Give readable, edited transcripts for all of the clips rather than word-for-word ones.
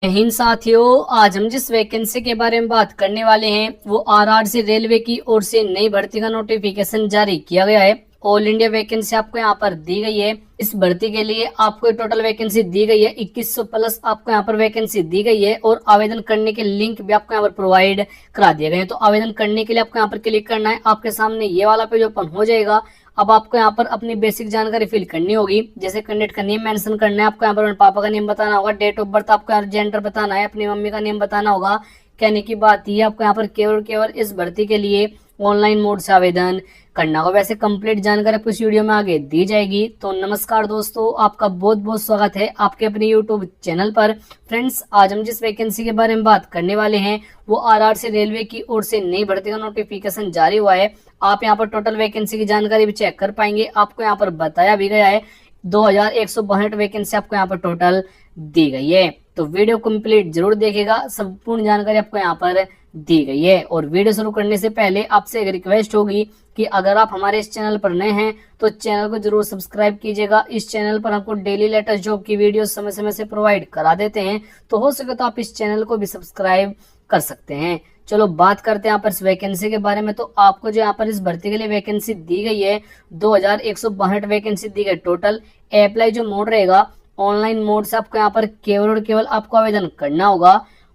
हिंद साथियों, आज हम जिस वैकेंसी के बारे में बात करने वाले हैं वो आरआरसी रेलवे की ओर से नई भर्ती का नोटिफिकेशन जारी किया गया है। ऑल इंडिया वैकेंसी आपको यहाँ पर दी गई है। इस भर्ती के लिए आपको टोटल वैकेंसी दी गई है 2100 प्लस आपको यहाँ पर वैकेंसी दी गई है और आवेदन करने के लिंक भी आपको यहाँ पर प्रोवाइड करा दिए गए हैं। तो आवेदन करने के लिए आपको यहाँ पर क्लिक करना है। आपके सामने ये वाला पेज ओपन हो जाएगा। अब आपको यहाँ पर अपनी बेसिक जानकारी फिल करनी होगी, जैसे कैंडिडेट का नेम मेंशन करना है, आपको यहाँ पर अपने पापा का नेम बताना होगा, डेट ऑफ बर्थ आपको यहाँ जेंडर बताना है, अपनी मम्मी का नेम बताना होगा। कहने की बात ये आपको यहाँ पर केवल केवल इस भर्ती के लिए ऑनलाइन मोड से आवेदन करना होगा। वैसे कंप्लीट जानकारी आपको इस वीडियो में आगे दी जाएगी। तो नमस्कार दोस्तों, आपका बहुत बहुत स्वागत है आपके अपने यूट्यूब चैनल पर। फ्रेंड्स, आज हम जिस वैकेंसी के बारे में बात करने वाले हैं वो आरआरसी रेलवे की ओर से नई भर्ती का नोटिफिकेशन जारी हुआ है। आप यहाँ पर टोटल वैकेंसी की जानकारी भी चेक कर पाएंगे। आपको यहाँ पर बताया भी गया है 2162 वैकेंसी आपको यहाँ पर टोटल दी गई है। तो वीडियो कंप्लीट जरूर देखिएगा, संपूर्ण जानकारी आपको यहाँ पर दी गई है। और वीडियो शुरू करने से पहले आपसे एक रिक्वेस्ट होगी कि अगर आप हमारे इस चैनल पर नए हैं तो चैनल को जरूर सब्सक्राइब कीजिएगा। इस चैनल पर हमको डेली लेटेस्ट जॉब की वीडियो समय समय से प्रोवाइड करा देते हैं, तो हो सके तो आप इस चैनल को भी सब्सक्राइब कर सकते हैं। चलो बात करते हैं यहाँ पर इस वैकेंसी के बारे में। तो आपको जो यहाँ पर इस भर्ती के लिए वैकेंसी दी गई है 2162 वैकेंसी दी गई टोटल। अप्लाई जो मोड रहेगा ऑनलाइन मोड से आपको यहाँ पर केवल और केवल आपको आवेदन करना होगा।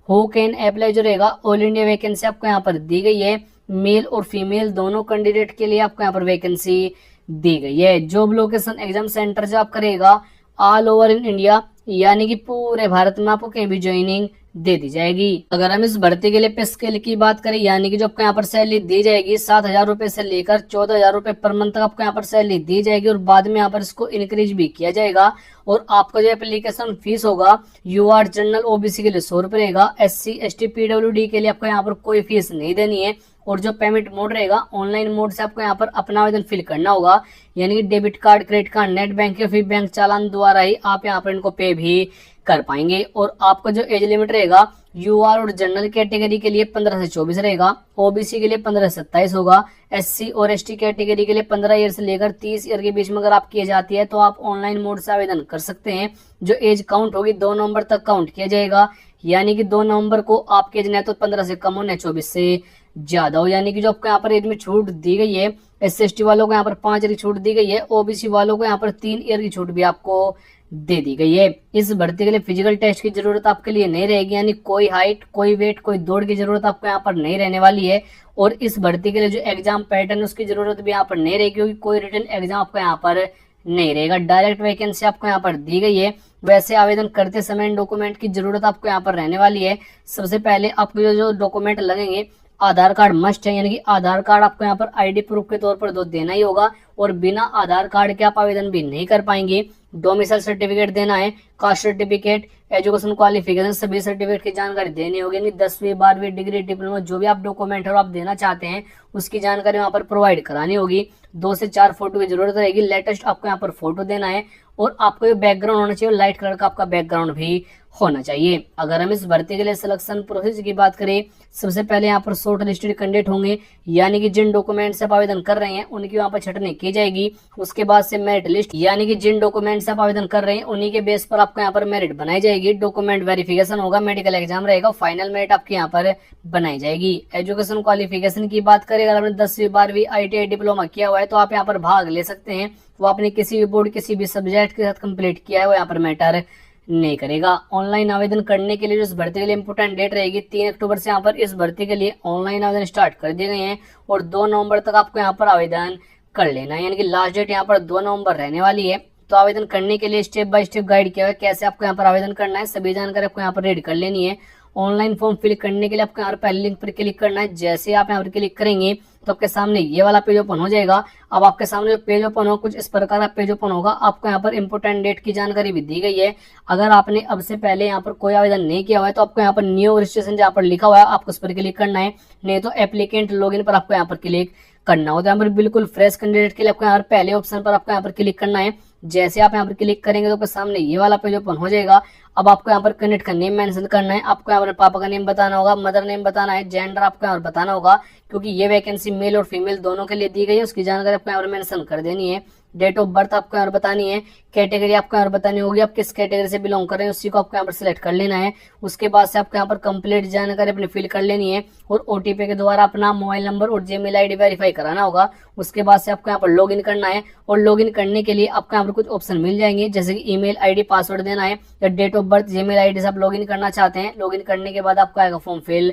हु कैन अप्लाई जो रहेगा ऑल इंडिया वैकेंसी आपको यहाँ पर दी गई है। मेल और फीमेल दोनों कैंडिडेट के लिए आपको यहाँ पर वैकेंसी दी गई है। जॉब लोकेशन एग्जाम सेंटर जो आप करेगा ऑल ओवर इन इंडिया, यानी कि पूरे भारत में आपको कहीं भी ज्वाइनिंग दे दी जाएगी। अगर हम इस भर्ती के लिए पे स्केल की बात करें, यानी कि जो आपको यहाँ पर सैलरी दी जाएगी 7,000 रुपए से लेकर 14,000 रुपए पर मंथ तक आपको यहाँ पर सैलरी दी जाएगी और बाद में यहाँ पर इसको इंक्रीज भी किया जाएगा। और आपका जो एप्लीकेशन फीस होगा यूआर जनरल ओबीसी के लिए 100 रुपए रहेगा, SC ST PWD के लिए आपको यहाँ पर कोई फीस नहीं देनी है। और जो पेमेंट मोड रहेगा ऑनलाइन मोड से आपको यहाँ पर अपना आवेदन फिल करना होगा, यानी कि debit card, credit card, net bank या फिर बैंक चालान द्वारा ही आप यहाँ पर इनको पे भी कर पाएंगे। और आपका जो एज लिमिट रहेगा यूआर और जनरल कैटेगरी के लिए 15 से 24 रहेगा, ओबीसी के लिए 15 से 27 होगा, SC और ST कैटेगरी के लिए 15 ईयर से लेकर 30 ईयर के बीच में अगर आप किए जाती है तो आप ऑनलाइन मोड से आवेदन कर सकते हैं। जो एज काउंट होगी 2 नवंबर तक काउंट किया जाएगा, यानी कि 2 नवंबर को आपकी एज न तो 15 से कम हो न 24 से ज्यादा हो। यानी कि जो आपको यहाँ पर एज में छूट दी गई है, SC ST वालों को यहाँ पर 5 ईयर की छूट दी गई है, ओबीसी वालों को यहाँ पर 3 ईयर की छूट भी आपको दे दी गई है। इस भर्ती के लिए फिजिकल टेस्ट की जरूरत आपके लिए नहीं रहेगी, यानी कोई हाइट, कोई वेट, कोई दौड़ की जरूरत आपको यहाँ पर नहीं रहने वाली है। और इस भर्ती के लिए जो एग्जाम पैटर्न उसकी जरूरत भी यहाँ पर नहीं रहेगी, क्योंकि कोई रिटन एग्जाम आपको यहाँ पर नहीं रहेगा। डायरेक्ट वैकेंसी आपको यहाँ पर दी गई है। वैसे आवेदन करते समय डॉक्यूमेंट की जरूरत आपको यहाँ पर रहने वाली है। सबसे पहले आपको जो डॉक्यूमेंट लगेंगे, आधार कार्ड मस्ट है, यानी कि आधार कार्ड आपको यहाँ पर आईडी प्रूफ के तौर पर देना ही होगा और बिना आधार कार्ड के आप आवेदन भी नहीं कर पाएंगे। डोमिसाइल सर्टिफिकेट देना है, कास्ट सर्टिफिकेट, एजुकेशन क्वालिफिकेशन, सभी सर्टिफिकेट की जानकारी देनी होगी, यानी 10वीं 12वीं डिग्री, डिप्लोमा, जो भी आप डॉक्यूमेंट और आप देना चाहते हैं उसकी जानकारी वहां पर प्रोवाइड करानी होगी। 2 से 4 फोटो की जरूरत रहेगी, लेटेस्ट आपको यहाँ पर फोटो देना है। और आपको ये बैकग्राउंड होना चाहिए, लाइट कलर का आपका बैकग्राउंड भी होना चाहिए। अगर हम इस भर्ती के लिए सिलेक्शन प्रोसेस की बात करें, सबसे पहले यहाँ पर शॉर्ट लिस्टेड कैंडिडेट होंगे, यानी कि जिन डॉक्यूमेंट से आप आवेदन कर रहे हैं उनकी वहां पर छटनी की जाएगी। उसके बाद से मेरिट लिस्ट, यानी कि जिन डॉक्यूमेंट से आप आवेदन कर रहे हैं उन्हीं के बेस पर आपको यहाँ पर मेरिट बनाई जाएगी। डॉक्यूमेंट वेरिफिकेशन होगा, मेडिकल एग्जाम रहेगा, फाइनल मेरिट आपकी यहाँ पर बनाई जाएगी। एजुकेशन क्वालिफिकेशन की बात करें, अगर आपने 10वीं 12वीं ITI डिप्लोमा किया हुआ है तो आप यहाँ पर भाग ले सकते हैं। वो आपने किसी भी बोर्ड, किसी भी सब्जेक्ट के साथ कंप्लीट किया है वो यहाँ पर मैटर नहीं करेगा। ऑनलाइन आवेदन करने के लिए जो इस भर्ती के लिए इंपोर्टेंट डेट रहेगी 3 अक्टूबर से यहाँ पर इस भर्ती के लिए ऑनलाइन आवेदन स्टार्ट कर दिए गए हैं और 2 नवंबर तक आपको यहाँ पर आवेदन कर लेना है, यानी कि लास्ट डेट यहाँ पर 2 नवंबर रहने वाली है। तो आवेदन करने के लिए स्टेप बाय स्टेप गाइड किया हुआ है, कैसे आपको यहाँ पर आवेदन करना है, सभी जानकारी आपको यहाँ पर रीड कर लेनी है। ऑनलाइन फॉर्म फिल करने के लिए आपको यहाँ पर पहले लिंक पर क्लिक करना है। जैसे आप यहाँ पर क्लिक करेंगे तो आपके सामने ये वाला पेज ओपन हो जाएगा। अब आपके सामने जो पेज ओपन हो कुछ इस प्रकार का पेज ओपन होगा। आपको यहाँ पर इंपोर्टेंट डेट की जानकारी भी दी गई है। अगर आपने अब से पहले यहाँ पर कोई आवेदन नहीं किया हुआ है तो आपको यहाँ पर न्यू रजिस्ट्रेशन जहाँ पर लिखा हुआ है आपको उस पर क्लिक करना है, नहीं तो एप्लीकेंट लॉगिन पर आपको यहाँ पर क्लिक करना होता है। यहाँ पर बिल्कुल फ्रेश कैंडिडेट के लिए आपको यहाँ पर पहले ऑप्शन पर आपको यहाँ पर क्लिक करना है। जैसे आप यहाँ पर क्लिक करेंगे तो आपके सामने ये वाला पेज ओपन हो जाएगा। अब आपको यहाँ पर कैंडिडेट का नेम मेंशन करना है, आपको यहाँ पर पापा का नेम बताना होगा, मदर नेम बताना है, जेंडर आपको यहाँ पर बताना होगा, क्योंकि ये वैकेंसी मेल और फीमेल दोनों के लिए दी गई है, उसकी जानकारी आपको यहाँ पर मेंशन कर देनी है। डेट ऑफ बर्थ आपको यहाँ पर बतानी है, कैटेगरी आपको यहाँ पर बतानी होगी, आप किस कैटेगरी से बिलोंग कर रहे हैं उसी को आपको यहाँ पर सिलेक्ट कर लेना है। उसके बाद से आपको यहाँ पर कंप्लीट जानकारी अपनी फिल कर लेनी है और ओटीपी के द्वारा अपना मोबाइल नंबर और जीमेल आईडी वेरीफाई कराना होगा। उसके बाद से आपको यहाँ पर लॉगिन करना है और लॉगिन करने के लिए आपको यहाँ पर कुछ ऑप्शन मिल जाएंगे, जैसे कि ईमेल आईडी पासवर्ड देना है या date of birth Gmail ID से आप लॉगिन करना चाहते हैं। लॉगिन करने के बाद आपको आएगा फॉर्म फिल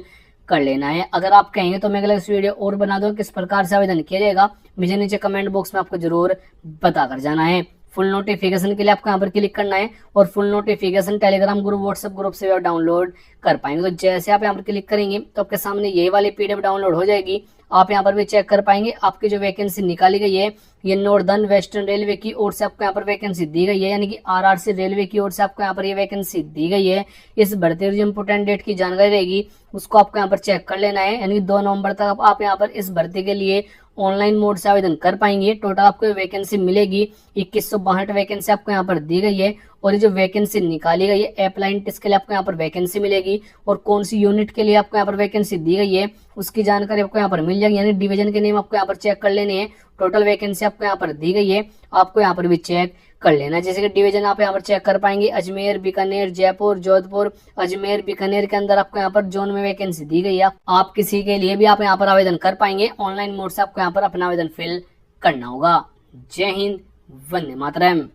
कर लेना है। अगर आप कहेंगे तो मैं अगला इस वीडियो और बना दूं किस प्रकार से आवेदन किया जाएगा, मुझे नीचे कमेंट बॉक्स में आपको जरूर बता कर जाना है। फुल नोटिफिकेशन के लिए आपको यहाँ पर क्लिक करना है और full notification Telegram group WhatsApp group से आप डाउनलोड कर पाएंगे। तो जैसे आप यहाँ पर क्लिक करेंगे तो आपके सामने यही वाली पीडीएफ डाउनलोड हो जाएगी। आप यहाँ पर भी चेक कर पाएंगे आपकी जो वैकेंसी निकाली गई है ये नॉर्दर्न वेस्टर्न रेलवे की ओर से आपको यहाँ पर वैकेंसी दी गई है, यानी कि आरआरसी रेलवे की ओर से आपको यहाँ पर ये वैकेंसी दी गई है। इस भर्ती और जो इंपोर्टेंट डेट की जानकारी रहेगी उसको आपको यहाँ पर चेक कर लेना है, यानी 2 नवंबर तक आप यहाँ पर इस भर्ती के लिए ऑनलाइन मोड से आवेदन कर पाएंगे। टोटल आपको वैकेंसी मिलेगी 2162 वैकेंसी आपको यहाँ पर दी गई है और ये जो वैकेंसी निकाली गई है अप्लायंटिस के लिए आपको यहाँ पर वैकेंसी मिलेगी और कौन सी यूनिट के लिए आपको यहाँ पर वैकेंसी दी गई है उसकी जानकारी आपको यहाँ पर मिल जाएगी, यानी डिवीजन के नेम आपको यहाँ पर चेक कर लेने हैं। टोटल वैकेंसी आपको यहाँ पर दी गई है, आपको यहाँ पर भी चेक कर लेना है। जैसे कि डिवीजन आप यहाँ पर चेक कर पाएंगे अजमेर, बीकानेर, जयपुर, जोधपुर, अजमेर, बीकानेर के अंदर आपको यहाँ पर जोन में वैकेंसी दी गई है। आप किसी के लिए भी आप यहाँ पर आवेदन कर पाएंगे, ऑनलाइन मोड से आपको यहाँ पर अपना आवेदन फिल करना होगा। जय हिंद, वंदे मातरम।